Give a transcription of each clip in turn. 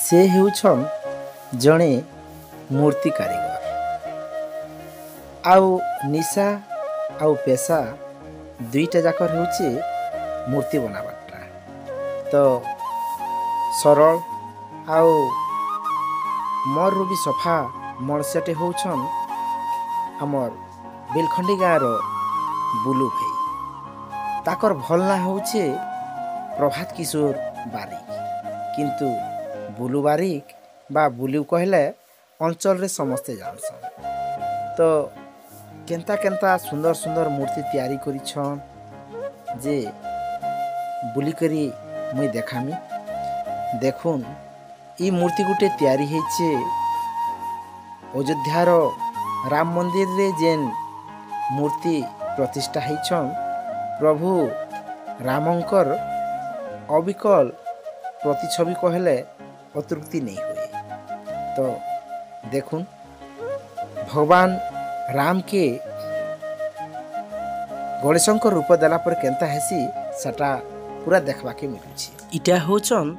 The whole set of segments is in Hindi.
से हेउछन जड़े मूर्ति कारीगर। आउ निशा आउ पेशा दुईटा जाकर हेउचे मूर्ति बनाबाटा। तो सरल आउ मोर भी सफा मनुष्यटे होउछन हमर बेलखंडी गाँव बुलू भाई। ताकर भल ना होउछे प्रभात किशोर बारिक, किंतु बुलू बारिक बा बुलू कहले अंचल रे समस्ते जानसन। तो केंता केंता सुंदर सुंदर मूर्ति तैयारी करिछन जे बुली करी मुई देखामी। देखुन ई मूर्ति गुटे तैयारी हेचे अयोध्यार राम मंदिर रे जेन मूर्ति प्रतिष्ठा हेछन प्रभु रामंकर अविकल प्रतिछवि कहले अतृप्ति नहीं हुए। तो देखुन भगवान राम के गणेशंकर रूप देला पर केंता हेसी सटा पूरा देखबा के मिलुछि। इटा होचन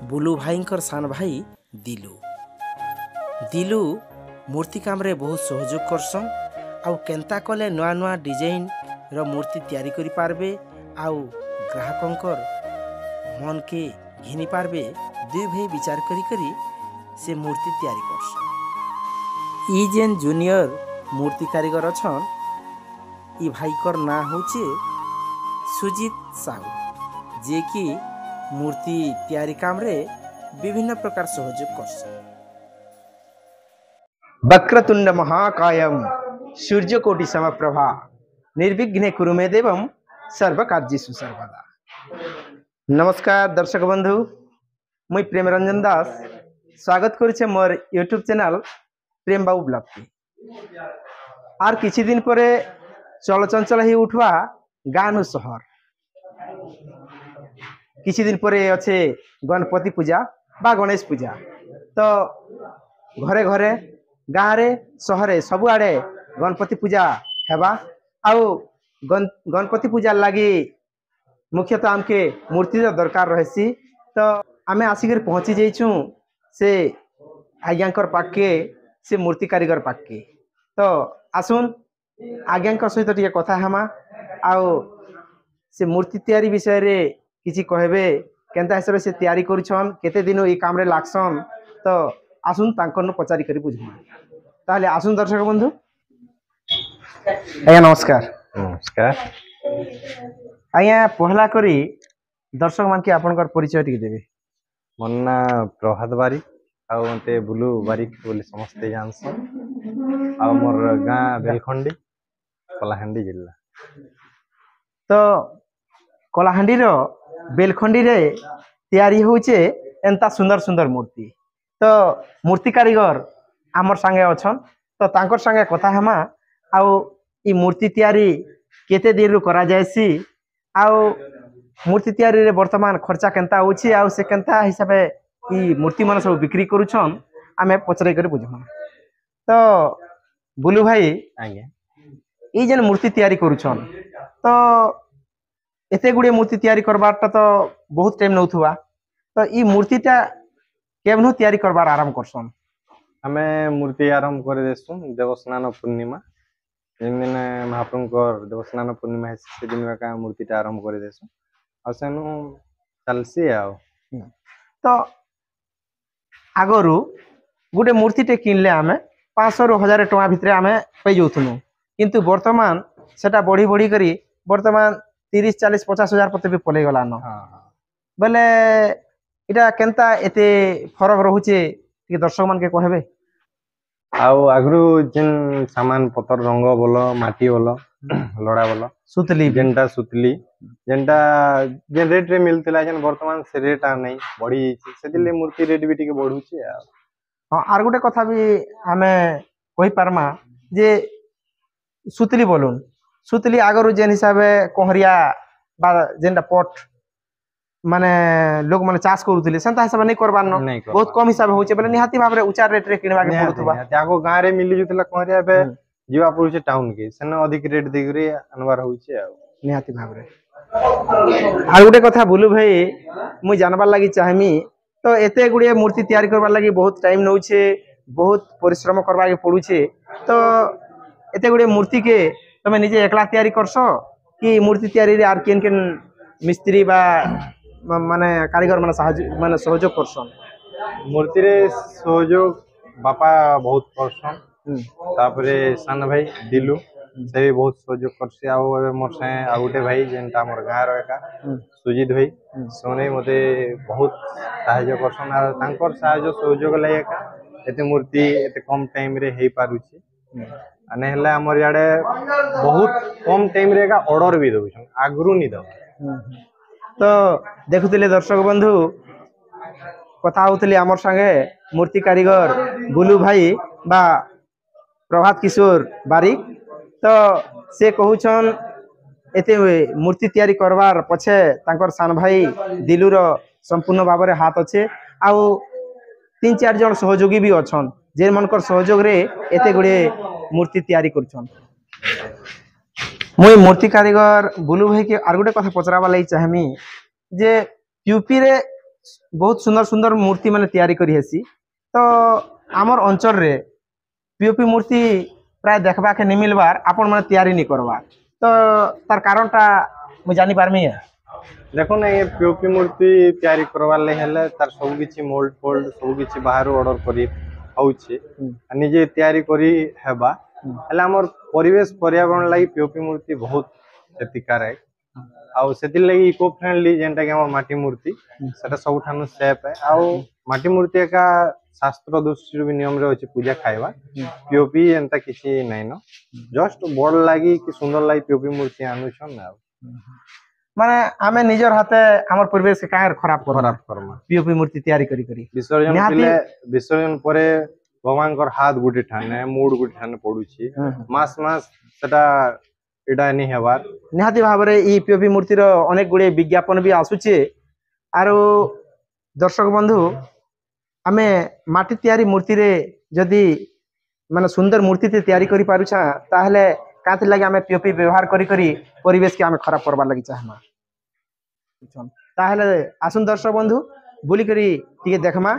बुलू भाईंकर सान भाई दिलू। दिलू मूर्ति काम रे बहुत सहयोग करसन। आउ केंता कले नुआ नुआ डिजाइन रो मूर्ति तैयारी करि पारबे आउ ग्राहकंकर मन के घिनी पारबे दुई भाई विचार करी करी से मूर्ति तैयारी करसन। ई जेन जूनियर मूर्ति कारीगर अछन ई भाईकर ना होचे सुजीत साहू, जे कि मूर्ति तैयारी काम रे विभिन्न प्रकार सहयोग करसन। वक्रतुंड महाकायम सूर्यकोटि समप्रभा निर्विघ्ने कुरु मे देवम सर्व कार्येषु सर्वदा। नमस्कार दर्शक बंधु, मुई प्रेम रंजन दास स्वागत करुचे मोर यूट्यूब चैनल प्रेम बाबू ब्लॉग की। आर किछि दिन परे चलचंचल ही उठवा गानु शहर। किछि दिन परे अच्छे गणपति पूजा बा गणेश पूजा। तो घरे घरे गाँव रे शहरे सबुआड़े गणपति पूजा हेबा। आउ गणपति पूजा लगी मुख्यतः आमके मूर्ति दरकार रहसी। तो आमे आसिक पहुँची जाइछू से आज्ञाकर पाके से मूर्ति कारीगर पाके। तो आसुन आज्ञाकर सहित टिके कथा हेमा आउ से मूर्ति तैयारी विषय रे किछि कहबे केंता हिसाब से तैयारी करिछन केते दिन ई काम रे लागसन। तो आसुन तांकन पचारी करी बुझमा। ताहले आसुन दर्शक बंधु। आज्ञा नमस्कार। नमस्कार आज्ञा पहला करी दर्शक मान के आपनकर परिचय टिके देबे। मोर ना प्रभात बारिक आउ मते बुलू बारिक बोली समस्ते जानसन। आउ मोर गाँ बेलखंडी कलाहांडी जिला। तो कलाहांडी रो बेलखंडी रे तैयारी होचे एंता सुंदर सुंदर मूर्ति। तो मूर्ति कारीगर आमर संगे अछन। तो तांकर संगे कथा हेमा आउ ई मूर्ति तैयारी केते दिन रु करा जायसी आउ मूर्ति तैयारी रे वर्तमान खर्चा केंता होछि आउ से केंता हिसाबे ई मूर्ति मन सब बिक्री करूछन आमे पचरे कर बुझमा। तो बुलू भाई आगे ई जेन मूर्ति तैयारी करूछन तो एते गुडे मूर्ति तैयारी करबाटा तो बहुत टाइम नउथुवा। तो ई मूर्तिटा केबनु तैयारी करबार आरंभ करसन? आमे मूर्ति आरंभ कर देसु देवस्नान पूर्णिमा जिन दिन महाप्रभुकर देवस्नान पूर्णिमा है से दिन का मूर्तिटा आरंभ कर देसु आ सेनु चलसी आउ। तो आगरु गुटे मूर्तिटे किनले आमे 500 रु 1000 टका भितरे आमे पै जोथुनु, किंतु वर्तमान सेटा बढ़ी बढ़ी करी वर्तमान 30 40 50 हजार पते भी पले गला न। बोले इटा केंता एते फरक रहउचे कि दर्शक मान के कहबे। आउ आगरु जिन सामान पतर रंग बोलो माटी बोलो लड़ा बोलो सुतली जेनटा सुतली जेनटा जे रेट रे मिलतिला जन वर्तमान से रेट आ नहीं बढ़ी से दिले मूर्ति रेट भी टिके बढ़ुचे आ। हां आर गुटे कथा भी आमे कहि पारमा जे सुतली बोलुन सुतली आगरु जेन हिसाबे कोहरिया बा जेनटा पट माने लोग माने चाष करूथिले सेंता हिसाब नहीं करबार न बहुत कम हिसाब होचे बोले निहाती भाव रे ऊंचा रेट रे किनबा के पड़ुथबा। आगो गाँ रे मिली जुतला कोहरिया बे जीवा पड़ुचे टाउन के सेन अधिक रेट देगरे अनवार होचे आ निहाती भाव रे। आर गुटे कथा बुलू भाई मुई जानबार लागि चाहमी तो एते गुड़िए मूर्ति तैयारी करबार लगी बहुत टाइम नौछे, बहुत परिश्रम करबा के पड़ुछे। तो एते गुड़िए मूर्ति के तमे निजे एकला तैयारी करसो कि मूर्ति तैयारी रे आर केन केन मिस्त्री बा माने कारीगर माने माने सहयोग करसन? मूर्ति रे सहयोग बापा बहुत करसन, तापरे सान भाई दिलू से भी बहुत सहयोग करसी। आउ एबे मोर से आ गुटे भाई जेनटा मोर गाँ रो एका सुजीत भाई सोने मते बहुत सहायता करसन। आ तांकर सहायता सहयोग लगे एका एते मूर्ति एते कम टाइम रे हेई पारुची। अने हले हमर याडे बहुत कम टाइम रे का ऑर्डर भी दउछन, आगरू नी दउ। तो देखुतिले दर्शक बंधु कथा होतले हमर संगे मूर्ति कारीगर बुलू भाई बा प्रभात किशोर बारिक। तो से कहूछन एते मूर्ति तैयारी करवार पछे तांकर सान भाई दिलूर संपूर्ण भाव में हाथ अच्छे। आउ 3-4 जन सहयोगी भी अच्छन जे मनकर सहयोग रे एते गुड़े मूर्ति तैयारी करछन। मुई मूर्ति कारीगर बुलू भाई के आर गुटे कथा पचराबा लगी चाहमी जे यूपी रे बहुत सुंदर सुंदर मूर्ति माने तैयारी करी हेसी। तो आमर अंचल रे पीओपी मूर्ति प्राय देखबा के नहीं मिलबार, आपण माने तैयारी नहीं करबार। तो तार कारणटा मु जानि पारमी है। देखो ना ये पीओपी मूर्ति तैयारी करवार ले हेले तार सब किछि मोल्ड फोल्ड सब किछि बाहर ऑर्डर करी होउछि, निजे तैयारी करी हेबा हेले हमर परिवेश पर्यावरण लागि पीओपी मूर्ति बहुत क्षतिकारक। आउ सेति लागि इको फ्रेंडली जेंटा के हमर माटी मूर्ति सेटा सब ठानु सेफ है। आउ माटी मूर्ति का शास्त्र दृष्टि भी नियम रे अछि पूजा खाइबा, पीओपी एंता किछि नै न, जस्ट बड़ लागि कि सुंदर लागि पीओपी मूर्ति आनुछन ना। माने आमे निजर हाथे हमर परिवेश के काहे खराब करमा पीओपी मूर्ति तैयारी करी करी विसर्जन परे भगवान कर हाथ गुटी ठाने मूड गुटी ठाने पडुछि मास मास सेटा एडा नि हेबार निहाती भाव रे ई पीओपी मूर्ति रो अनेक गुडे विज्ञापन भी आसुचे। आरो दर्शक बंधु आमे माटी तैयारी मूर्ति रे जदी माने सुंदर मूर्ति ते तैयारी करी पारुछा ताहले काथि लागि आमे पीओपी व्यवहार करी करी परिवेश के आमे खराब करबा लागि चाहमा। ताहले आसुन दर्शक बंधु बुली करी टिके देखमा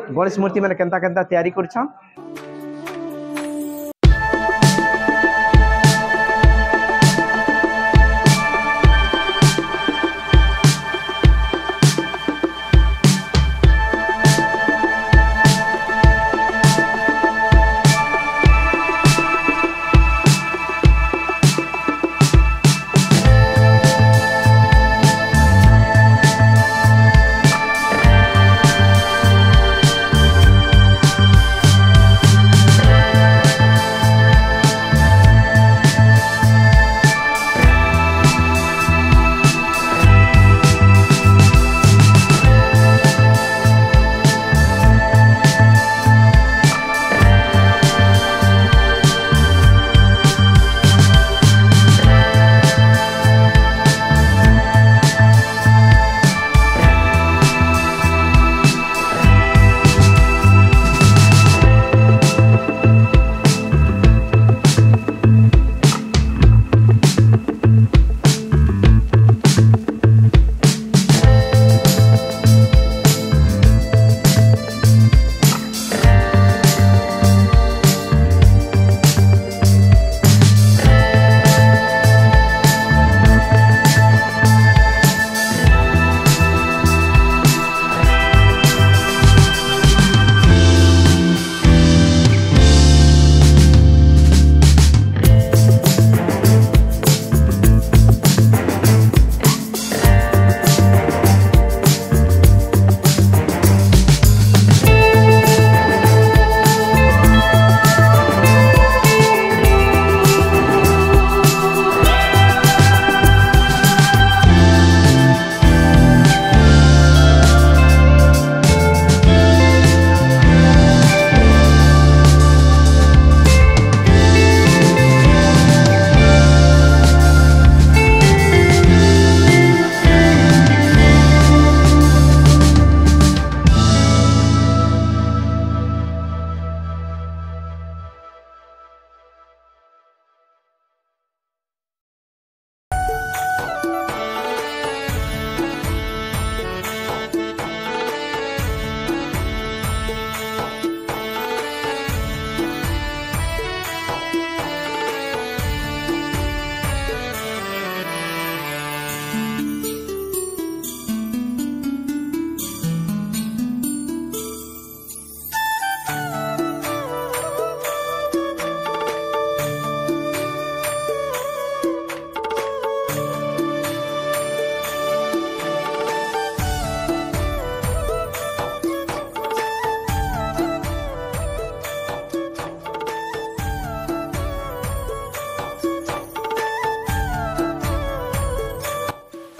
गणेश मूर्ति माने केनता केनता तैयारी करछन।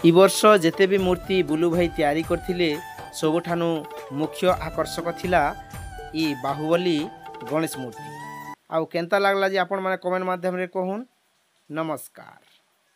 इ वर्ष जेते भी मूर्ति बुलू भाई तैयारी करथिले सबठानु मुख्य आकर्षक थिला इ बाहुबली गणेश मूर्ति। आउ केंता लागला जे आपण माने कमेंट माध्यम रे कहून। नमस्कार।